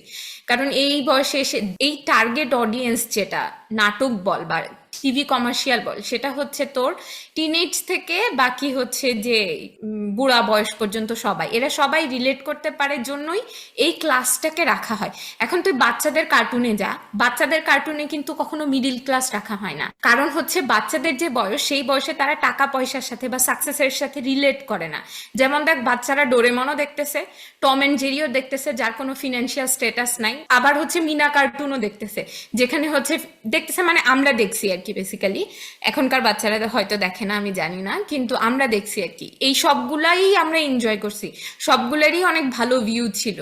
কারণ এই বয়সে এসে এই টার্গেট অডিয়েন্স যেটা নাটক বল বা টিভি কমার্শিয়াল বল, সেটা হচ্ছে তোর টিনেজ থেকে বাকি হচ্ছে যে বুড়া বয়স পর্যন্ত সবাই, এরা সবাই রিলেট করতে পারে জন্যই এই ক্লাসটাকে রাখা হয়। এখন তুই বাচ্চাদের কার্টুনে যা, বাচ্চাদের কার্টুনে কিন্তু কখনো মিডিল ক্লাস রাখা হয় না। কারণ হচ্ছে বাচ্চাদের যে বয়স সেই বয়সে তারা টাকা পয়সার সাথে বা সাকসেসের সাথে রিলেট করে না। যেমন দেখ, বাচ্চারা ডোরেমনও দেখতেছে, টম এন্ড জেরিও দেখতেছে যার কোনো ফিনান্সিয়াল স্ট্যাটাস নাই, আবার হচ্ছে মিনা কার্টুনও দেখতেছে যেখানে হচ্ছে দেখতেছে, মানে আমরা দেখছি আর কি বেসিক্যালি। এখনকার বাচ্চারা হয়তো দেখে না, আমি জানি না, কিন্তু আমরা দেখছি আর কি। এই সবগুলাই আমরা এনজয় করছি, সবগুলোরই অনেক ভালো ভিউ ছিল।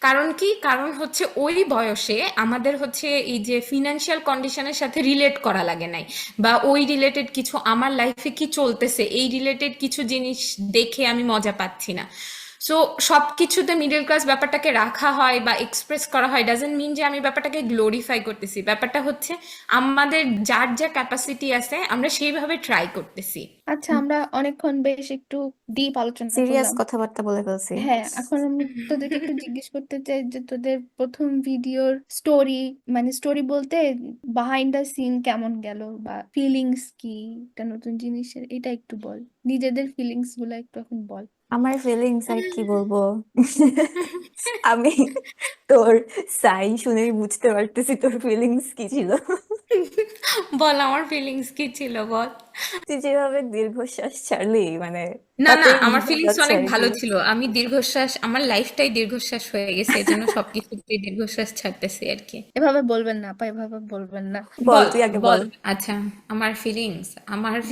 কারণ কি, কারণ হচ্ছে ওই বয়সে আমাদের হচ্ছে এই যে ফিনান্সিয়াল কন্ডিশনের সাথে রিলেট করা লাগে নাই, বা ওই রিলেটেড কিছু আমার লাইফে কি চলতেছে এই রিলেটেড কিছু জিনিস দেখে আমি মজা পাচ্ছি না। সো সবকিছুতে মিডল ক্লাস ব্যাপারটাকে রাখা হয় বা এক্সপ্রেস করা হয় ডাজন্ট মিন যে আমি ব্যাপারটাকে গ্লোরিফাই করতেছি। ব্যাপারটা হচ্ছে আমাদের যার যা ক্যাপাসিটি আছে আমরা সেইভাবে ট্রাই করতেছি।
আচ্ছা, আমরা অনেকক্ষণ বেশ একটু ডিপ আলোচনা
সিরিয়াস
করলাম।
কথাবার্তা বলে ফেলছি।
হ্যাঁ, এখন আমি তোদেরকে একটু জিজ্ঞেস করতে চাই যে তোদের প্রথম ভিডিওর স্টোরি, মানে স্টোরি বলতে বিহাইন্ড দ্য সিন কেমন গেল, বা ফিলিংস কি, একটা নতুন জিনিসের, এটা একটু বল, নিজেদের ফিলিংস গুলো একটু এখন বল।
আমার ফিলিংস আর কি বলবো। আমি তোর সাই শুনেই বুঝতে পারতেছি তোর ফিলিংস কি ছিল।
বল আমার ফিলিংস কি ছিল বল।
তুই যেভাবে দীর্ঘশ্বাস ছাড়লি, মানে
না না,
তাতেই
আমার
বোঝা
ফিলিংস
যাচ্ছে
অনেক
আর কি।
ভালো ছিল। আমি দীর্ঘশ্বাস, আমার লাইফটাই দীর্ঘশ্বাস হয়ে গেছে, এজন্য সবকিছুতে দীর্ঘশ্বাস ছাড়তেছি আর কি।
এভাবে বলবেন না আপা, এভাবে বলবেন না,
বল,
বল
তুই আগে বল।
বল। আচ্ছা, আমার ফিলিংস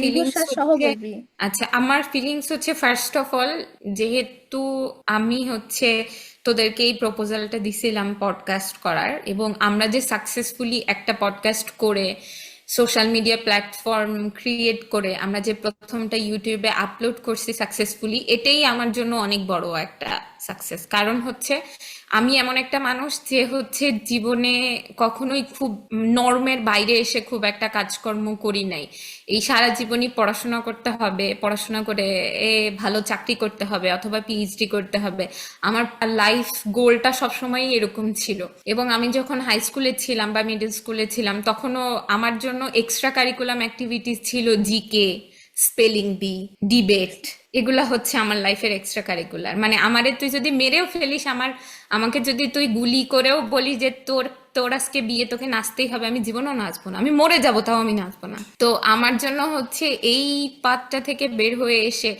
দীর্ঘশ্বাস সহ
হচ্ছে,
বলবি।
আচ্ছা আমার ফিলিংস হচ্ছে ফার্স্ট অফ অল, যেহেতু আমি হচ্ছে তোদেরকে এই প্রপোজালটা দিছিলাম পডকাস্ট করার, এবং আমরা যে সাকসেসফুলি একটা পডকাস্ট করে সোশ্যাল মিডিয়া প্ল্যাটফর্ম ক্রিয়েট করে আমরা যে প্রথমটা ইউটিউবে আপলোড করছি সাকসেসফুলি, এটাই আমার জন্য অনেক বড় একটা সাকসেস। কারণ হচ্ছে আমি এমন একটা মানুষ যে হচ্ছে জীবনে কখনোই খুব নর্মের বাইরে এসে খুব একটা কাজকর্ম করি নাই। এই সারা জীবনই পড়াশোনা করতে হবে, পড়াশোনা করে ভালো চাকরি করতে হবে অথবা পিএইচডি করতে হবে, আমার লাইফ গোলটা সবসময় এরকম ছিল। এবং আমি যখন হাই স্কুলে ছিলাম বা মিডল স্কুলে ছিলাম তখনও আমার জন্য এক্সট্রা কারিকুলাম অ্যাক্টিভিটিস ছিল জিকে, স্পেলিং বি, ডিবেট, এগুলা হচ্ছে আমার লাইফের এক্সট্রা কারিকুলার। মানে আমারে তুই যদি মেরেও ফেলিস, আমাকে যদি তুই গুলি করেও বলি যে তোর তোর আজকে বিয়ে, তোকে নাচতেই হবে, আমি জীবনেও নাচবো না, আমি মরে যাবো তাও আমি নাচবো না। তো আমার জন্য হচ্ছে এই পাথটা থেকে বের হয়ে এসে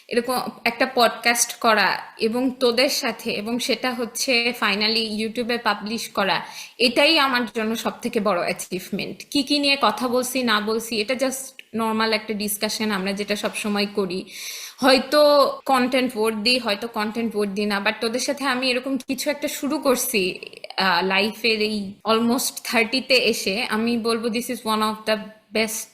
এরকম একটা পডকাস্ট করা এবং তোদের সাথে, এবং সেটা হচ্ছে ফাইনালি ইউটিউবে পাবলিশ করা, এটাই আমার জন্য সব থেকে বড় অ্যাচিভমেন্ট। কি কি নিয়ে কথা বলছি না বলছি এটা জাস্ট নর্মাল একটা ডিসকাশন, আমরা যেটা সব সময় করি। হয়তো কন্টেন্ট ভোট দিই, হয়তো কন্টেন্ট ভোট দিই না, বাট তোদের সাথে আমি এরকম কিছু একটা শুরু করছি লাইফের এই অলমোস্ট 30-তে এসে। আমি বলবো this is one of the best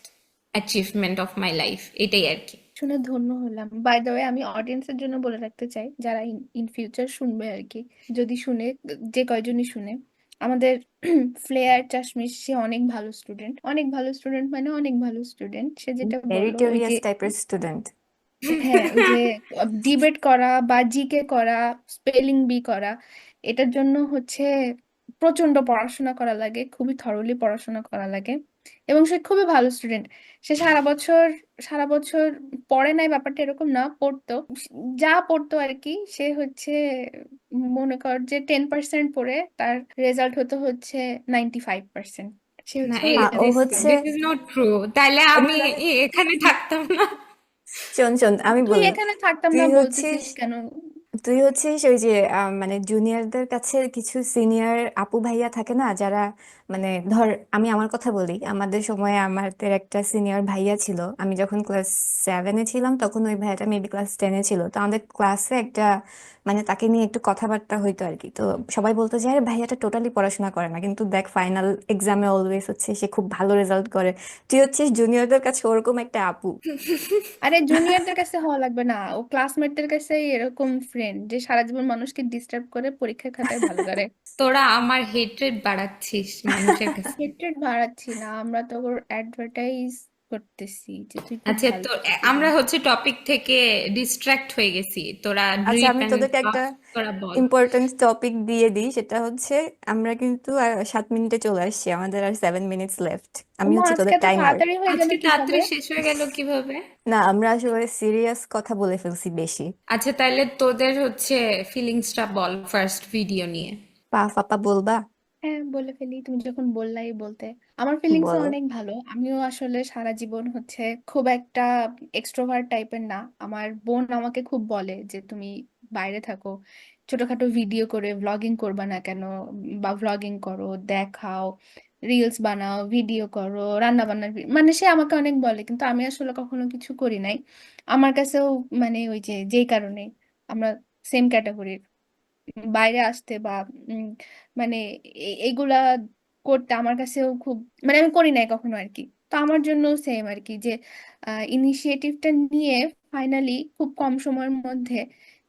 achievement of my life, এটাই আর কি।
শুনে ধন্য হলাম। বাই দ্য ওয়ে, আমি অডিয়েন্সের জন্য বলে রাখতে চাই, যারা ইন ফিউচার শুনবে আর কি, যদি শুনে, যে কয়জনই শুনে, আমাদের ফ্লেয়ার চাশমিশ, সে অনেক ভালো স্টুডেন্ট, অনেক ভালো স্টুডেন্ট, মানে অনেক ভালো স্টুডেন্ট। সে যেটা বললো ওই
মেরিটোরিয়াস
যে,
টাইপের স্টুডেন্ট।
হ্যাঁ, ওই যে ডিবেট করা বা জিকে করা, স্পেলিং বি করা, এটার জন্য হচ্ছে প্রচন্ড পড়াশোনা করা লাগে, খুবই থরলি পড়াশোনা করা লাগে। এবং সে খুবই ভালো স্টুডেন্ট। সে সারা বছর পড়ে নাই, ব্যাপারটা এরকম না, পড়তো, যা পড়তো আর কি। সে হচ্ছে মনে কর যে 10% পড়ে তার রেজাল্ট হতো হচ্ছে 95%। সে
না,
হচ্ছে
ও
দিস
হচ্ছে
দিস ইজ নট ট্রু। তাহলে আমি
আচ্ছা
এখানে থাকতাম না।
শোন শোন আমি
তুই
বলি,
এখানে থাকতাম
তুই
না
হচ্ছিস
বলতেছিস কেন?
তুই হচ্ছিস ওই যে মানে জুনিয়রদের কাছে কিছু সিনিয়র আপু ভাইয়া থাকে না যারা, মানে ধর আমি আমার কথা বলি, আমাদের সময় আমাদের একটা সিনিয়র ভাইয়া ছিল। আমি যখন ক্লাস 7-এ ছিলাম তখন ওই ভাইয়াটা মেবি ক্লাস 10-এ ছিল। তো আমাদের ক্লাসে একটা মানে তাকে নিয়ে একটু কথাবার্তা হইতো আর কি। তো সবাই বলতো যে আরে ভাইয়াটা টোটালি পড়াশোনা করে না, কিন্তু দেখ ফাইনাল এক্সামে অলওয়েজ হচ্ছে সে খুব ভালো রেজাল্ট করে। তুই হচ্ছিস জুনিয়রদের কাছে ওরকম একটা আপু।
আরে জুনিয়রদের কাছে হওয়া লাগবে না, ও ক্লাসমেটদের কাছে এরকম ফ্রেন্ড যে সারা জীবন মানুষকে ডিস্টার্ব করে পরীক্ষার খাতায় ভালো করে।
তোরা আমার হেট্রেট বাড়াচ্ছিস মানুষের কাছে।
হেট্রেট বাড়াচ্ছি না, আমরা তো ওর অ্যাডভার্টাইজ করতেছি যে তুই খুব
আচ্ছা,
ভালো
তো আমরা
স্টুডেন্ট।
হচ্ছে টপিক থেকে ডিস্ট্রাক্ট হয়ে গেছি। তোরা
আচ্ছা
ড্রিপ
আমি
অ্যান্ড
তোদেরকে একটা
পাফ তোরা বল।
ইম্পর্টেন্ট টপিক দিয়ে দিই, সেটা হচ্ছে আমরা কিন্তু আর 7 মিনিটে চলে আসছি, আমাদের আর 7 মিনিটস লেফট। আমি
ওমা,
হচ্ছে
আজকে
তোদের
এত
টাইমার।
তাড়াতাড়ি হয়ে গেল
আজকে
কিভাবে?
তাড়াতাড়ি শেষ হয়ে গেল কিভাবে?
না আমরা আসলে সিরিয়াস কথা বলে ফেলছি বেশি।
আচ্ছা, তাহলে তোদের হচ্ছে ফিলিংসটা বল ফার্স্ট ভিডিও নিয়ে।
পা ফাপা বলবা?
হ্যাঁ, বলে ফেলি, তুমি যখন বললাই বলতে। আমার ফিলিংস
বলো।
অনেক ভালো। আমিও আসলে সারা জীবন হচ্ছে খুব একটা এক্সট্রোভার্ট টাইপের না। আমার বোন আমাকে খুব বলে যে তুমি বাইরে থাকো, ছোটখাটো ভিডিও করে ভ্লগিং করবা না কেন, বা ভ্লগিং করো, দেখাও, রিলস বানাও, ভিডিও করো, রান্না বান্নার মানে সে আমাকে অনেক বলে, কিন্তু আমি আসলে কখনো কিছু করি নাই। আমার কাছেও মানে ওই যে যেই কারণে আমরা সেম ক্যাটাগরির, বাইরে আসতে বা উম, মানে এগুলা করতে আমার কাছেও খুব, মানে আমি করি নাই কখনো আর কি। তো আমার জন্য সেম আর কি, যে ইনিশিয়েটিভটা নিয়ে ফাইনালি খুব কম সময়ের মধ্যে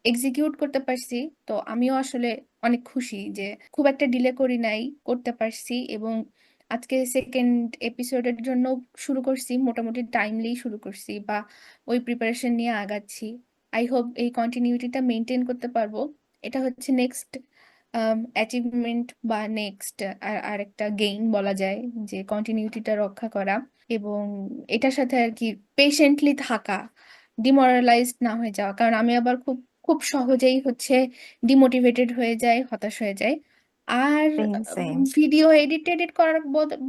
এক্সিকিউট করতে পারছি। তো আমিও আসলে অনেক খুশি যে খুব একটা ডিলে করি নাই, করতে পারছি। এবং আজকে সেকেন্ড এপিসোডের জন্য শুরু করছি, মোটামুটি টাইমলি শুরু করছি, বা ওই প্রিপারেশন নিয়ে আগাচ্ছি। আই হোপ এই কন্টিনিউটিটা মেনটেন করতে পারবো। এটা হচ্ছে নেক্সট অ্যাচিভমেন্ট বা নেক্সট আর একটা গেইন বলা যায়, যে কন্টিনিউটিটা রক্ষা করা এবং এটার সাথে আর কি পেশেন্টলি থাকা, ডিমোরালাইজড না হয়ে যাওয়া। কারণ আমি আবার খুব খুব সহজেই হচ্ছে ডিমোটিভেটেড হয়ে যায়, হতাশ হয়ে যায়। আর
সেম সেম।
ভিডিও এডিট করার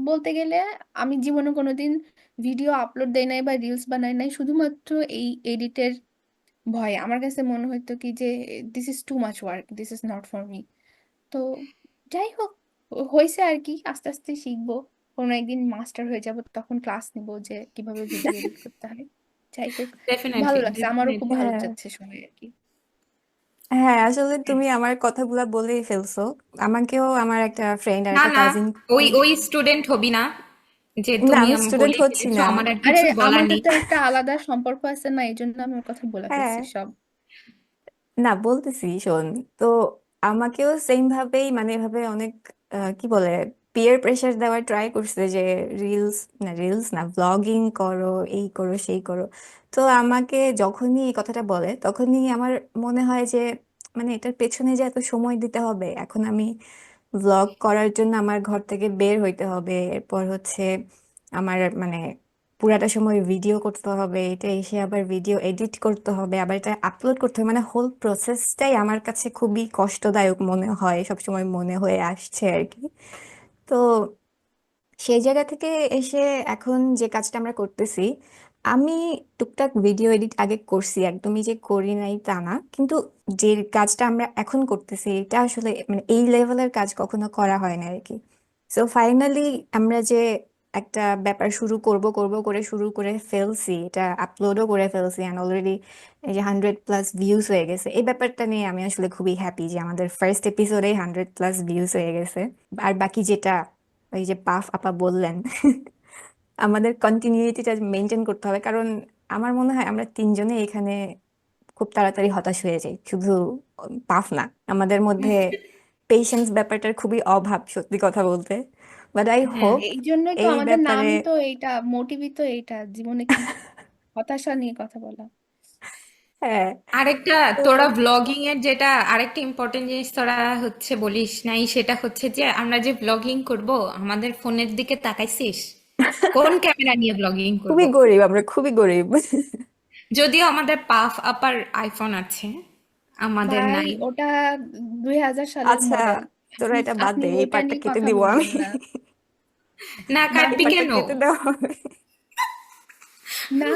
বলতে গেলে, আমি জীবনে কোনোদিন ভিডিও আপলোড দেই নাই বা রিলস বানাই নাই, শুধুমাত্র এই এডিটের ভয়। আমার কাছে মনে হতো কি যে this is too much work, this is not for me. তো যাই হোক, হয়েছে আর কি, আস্তে আস্তে শিখবো। কোনো একদিন মাস্টার হয়ে যাব, তখন ক্লাস নিব যে কিভাবে ভিডিও এডিট করতে হয়। যাই হোক, ভালো
ডেফিনেটলি,
লাগছে, আমারও খুব
ডেফিনেটলি।
ভালো
হ্যাঁ
যাচ্ছে সময় আর কি।
হ্যাঁ, আসলে তুমি আমার কথাগুলা বলেই ফেলছো। আমাকেও আমার একটা ফ্রেন্ড আর
না,
একটা
না,
কাজিন।
ওই ওই স্টুডেন্ট হবি না যে
না
তুমি
আমি স্টুডেন্ট
বলে
হচ্ছি
ফেলেছো,
না।
আমার আর
আরে
কিছু বলার
আমাদের
নেই।
তো একটা আলাদা সম্পর্ক আছে না, এই জন্য আমি ওর কথা বলে
হ্যাঁ
ফেলছি সব।
না বলতেছি শোন, তো আমাকেও সেম ভাবেই মানে এভাবে অনেক কি বলে পিয়ার প্রেসার দেওয়ার ট্রাই করছে যে রিলস না ব্লগিং করো, এই করো সেই করো। তো আমাকে যখনই এই কথাটা বলে তখনই আমার মনে হয় যে মানে এটার পেছনে যে এত সময় দিতে হবে, এখন আমি ব্লগ করার জন্য আমার ঘর থেকে বের হইতে হবে, এরপর হচ্ছে আমার মানে পুরাটা সময় ভিডিও করতে হবে, এটা এসে আবার ভিডিও এডিট করতে হবে, আবার এটা আপলোড করতে হবে, মানে হোল প্রসেসটাই আমার কাছে খুবই কষ্টদায়ক মনে হয়, সবসময় মনে হয়ে আসছে আর কি। তো সেই জায়গা থেকে এসে এখন যে কাজটা আমরা করতেছি, আমি টুকটাক ভিডিও এডিট আগে করছি, একদমই যে করি নাই তা না, কিন্তু যে কাজটা আমরা এখন করতেছি এটা আসলে মানে এই লেভেলের কাজ কখনো করা হয় না আর কি। সো ফাইনালি আমরা যে একটা ব্যাপার শুরু করব করব করে শুরু করে ফেলছি, এটা আপলোডও করে ফেলছি, অ্যান্ড অলরেডি এই যে 100+ ভিউজ হয়ে গেছে, এই ব্যাপারটা নিয়ে আমি আসলে খুবই হ্যাপি যে আমাদের ফার্স্ট এপিসোডে 100+ ভিউজ হয়ে গেছে। আর বাকি যেটা ওই যে পাফ আপা বললেন আমাদের কন্টিনিউইটিটা মেনটেন করতে হবে, কারণ আমার মনে হয় আমরা তিনজনে এখানে খুব তাড়াতাড়ি হতাশ হয়ে যাই, শুধু পাফ না, আমাদের মধ্যে পেশেন্স ব্যাপারটার খুবই অভাব সত্যি কথা বলতে। বাট আই
হ্যাঁ,
হোপ
এই জন্যই তো
এই
আমাদের
ব্যাপারে
নামই তো এইটা, মোটিভই তো এইটা, জীবনে কি হতাশা নিয়ে কথা বলা।
হ্যাঁ।
আরেকটা
তো
তোরা ব্লগিং এর যেটা আরেকটা ইম্পর্টেন্ট জিনিস তোরা হচ্ছে বলিস নাই, সেটা হচ্ছে যে আমরা যে ব্লগিং করব আমাদের ফোনের দিকে তাকাইছিস কোন ক্যামেরা নিয়ে ব্লগিং করব?
খুবই গরিব, আমরা খুবই গরিব।
যদিও আমাদের পাফ আপার আইফোন আছে, আমাদের
ভাই
নাই।
ওটা 2000 সালের
আচ্ছা,
মডেল।
তোরা এটা বাদ
আপনি
দে, এই
ওইটা
পার্টটা
নিয়ে
কেটে
কথা
দিব আমি।
বলবেন না।
না
এই
কাটবি
মানুষ,
পার্টটা
কেন?
কেটে দেওয়া হবে।
না,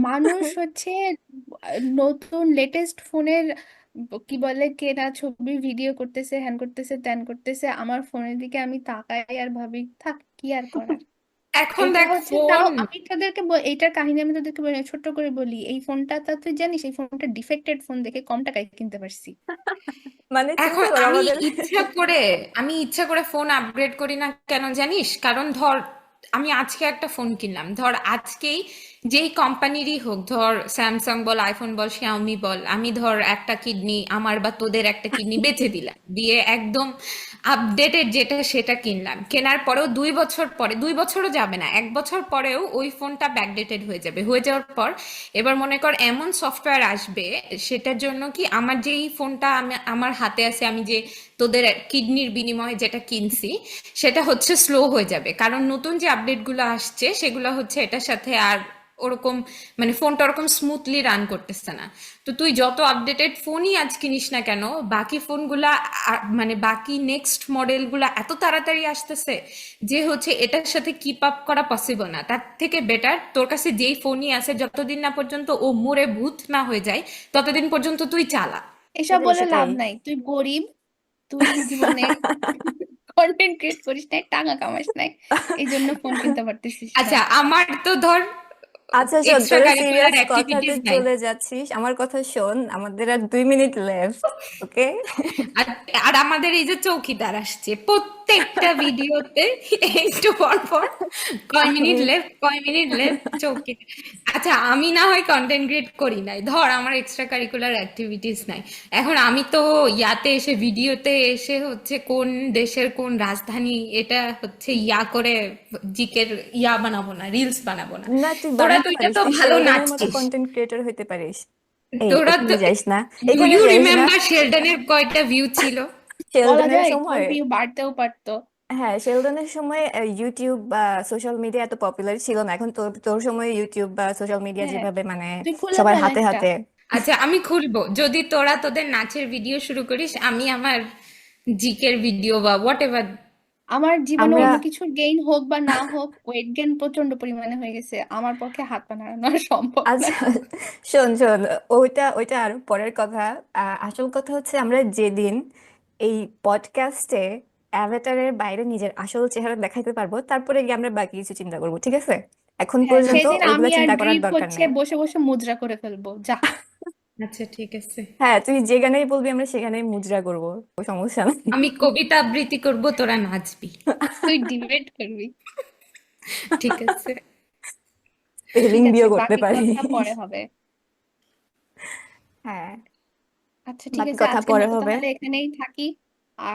মানুষ হচ্ছে নতুন লেটেস্ট ফোনের কি বলে কেনা ছবি ভিডিও করতেছে, হ্যান করতেছে, ত্যান করতেছে, আমার ফোনের দিকে আমি তাকাই আর ভাবি থাক কি আর করার।
এখন
এটা
দেখ
হচ্ছে, তাও
ফোন।
আমি তাদেরকে এইটার কাহিনী আমি তাদেরকে বলি, ছোট্ট করে বলি, এই ফোনটা তা তুই জানিস এই ফোনটা ডিফেক্টেড ফোন দেখে কম টাকায় কিনতে পারছি।
মানে
এখন
চিন্তা করো
আমি
আমাদের।
ইচ্ছা করে ফোন আপগ্রেড করি না কেন জানিস? কারণ ধর আমি আজকে একটা ফোন কিনলাম, ধর আজকেই যেই কোম্পানিরই হোক, ধর স্যামসাং বল, আইফোন বল, শাওমি বল, আমি ধর একটা কিডনি আমার বা তোদের একটা কিডনি বেচে দিলাম, দিয়ে একদম আপডেটেড যেটা সেটা কিনলাম, কেনার পরেও 2 বছর পরে, 2 বছরও যাবে না, 1 বছর পরেও ওই ফোনটা ব্যাকডেটেড হয়ে যাবে। হয়ে যাওয়ার পর এবার মনে কর এমন সফটওয়্যার আসবে সেটার জন্য কি আমার যেই ফোনটা আমি আমার হাতে আছে, আমি যে তোদের কিডনির বিনিময়ে যেটা কিনছি, সেটা হচ্ছে স্লো হয়ে যাবে, কারণ নতুন যে আপডেটগুলো আসছে সেগুলো হচ্ছে এটার সাথে আর ওরকম মানে ফোনটা ওরকম স্মুথলি রান করতেছে না। তো তুই যত আপডেটেড ফোনই আজ কিনিস না কেন, বাকি ফোনগুলা মানে বাকি নেক্সট মডেলগুলা এত তাড়াতাড়ি আসতেছে যে হচ্ছে এটার সাথে কিপ আপ করা পসিবল না। তার থেকে বেটার তোর কাছে যেই ফোনই আছে, যতদিন না পর্যন্ত ও মরে ভূত না হয়ে যায় ততদিন পর্যন্ত তুই চালা।
এসব
সেটাই
বলে লাভ
সেটাই।
নাই, তুই গরিব, তুই জীবনে কন্টেন্ট ক্রিয়েট করিস নাই, টাকা কামাস নাই, এই জন্য ফোন কিনতে পারতেছিস না।
আচ্ছা, আমার তো ধর
আচ্ছা শোন,
এক্সট্রা
তোরা
কারিকুলার
সিরিয়াস কথাতে
অ্যাক্টিভিটিস নাই।
চলে যাচ্ছিস, আমার কথা শোন, আমাদের আর 2 মিনিট লেফট। ওকে।
আর আর আমাদের এই যে চৌকিদার আসছে প্রত্যেকটা ভিডিওতে একটু পর পর, কয় মিনিট লেফট, কয় মিনিট লেফট, চৌকিদার। আচ্ছা, আমি না হয় কন্টেন্ট ক্রিয়েট করি নাই, ধর আমার এক্সট্রা কারিকুলার অ্যাক্টিভিটিস নাই, এখন আমি তো ইয়াতে এসে ভিডিওতে এসে হচ্ছে কোন দেশের কোন রাজধানী এটা হচ্ছে ইয়া করে জিকের ইয়া বানাবো না, রিলস বানাবো না।
না, তুই
তোরা
বানাতে
দুইটা
পারিস,
তো
তুই
ভালো
শেলডনের মতো
নাচছিস।
কন্টেন্ট ক্রিয়েটর হইতে পারিস। এই
তোরা
এখানে
তো,
যাইস না,
ডু
এখানে
ইউ
যাইস না।
রিমেম্বার শেলডনের কয়টা ভিউ ছিল?
বলা
শেলডনের
যায় তোর
সময়,
ভিউ বাড়তেও পারতো।
হ্যাঁ শেলডনের সময় ইউটিউব বা সোশ্যাল মিডিয়া এত পপুলার ছিল না, এখন তোর তোর সময় ইউটিউব বা সোশ্যাল মিডিয়া
হ্যাঁ,
যেভাবে মানে
তুই খুলে
সবার
ফেল
হাতে
একটা।
হাতে।
আচ্ছা, আমি খুলবো যদি তোরা তোদের নাচের ভিডিও শুরু করিস, আমি আমার জিকের ভিডিও বা হোয়াট এভার।
আমার জীবনে
আমরা
অন্য কিছু গেইন হোক বা না হোক, ওয়েট গেইন প্রচন্ড পরিমাণে হয়ে গেছে, আমার পক্ষে হাত পা নাড়ানো আর সম্ভব না।
আচ্ছা শোন শোন, ওইটা ওইটা আরো পরের কথা। আসল কথা হচ্ছে আমরা যেদিন এই পডকাস্টে অ্যাভাটারের বাইরে নিজের আসল চেহারা দেখাইতে পারবো, তারপরে গিয়ে আমরা বাকি কিছু চিন্তা করবো, ঠিক আছে? এখন
হ্যাঁ,
পর্যন্ত
সেদিন
ওইগুলা
আমি আর
চিন্তা করার
ড্রিপ
দরকার
হচ্ছে
নেই।
বসে বসে মুদ্রা করে ফেলবো, যা।
আচ্ছা ঠিক আছে,
হ্যাঁ, তুই যে গানেই বলবি আমরা সেখানেই মুজরা করবো, কোনো সমস্যা নেই।
আমি কবিতা আবৃত্তি করব, তোরা নাচবি।
তুই ডিবেট করবি।
ঠিক আছে।
স্পেলিং
ঠিক আছে,
দিয়েও করতে
বাকি কথা
পারিস।
পরে হবে।
হ্যাঁ,
আচ্ছা ঠিক
বাকি
আছে,
কথা
আজকের
পরে
মতো
হবে।
তাহলে এখানেই থাকি,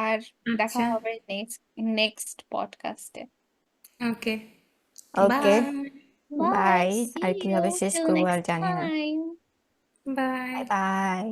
আর দেখা
আচ্ছা,
হবে নেক্সট নেক্সট পডকাস্টে।
Okay,
okay,
bye.
Bye,
bye.
See
আর
ইউ
কিভাবে শেষ
টিল
করবো আর
নেক্সট
জানি না।
টাইম।
বাই।
Bye by.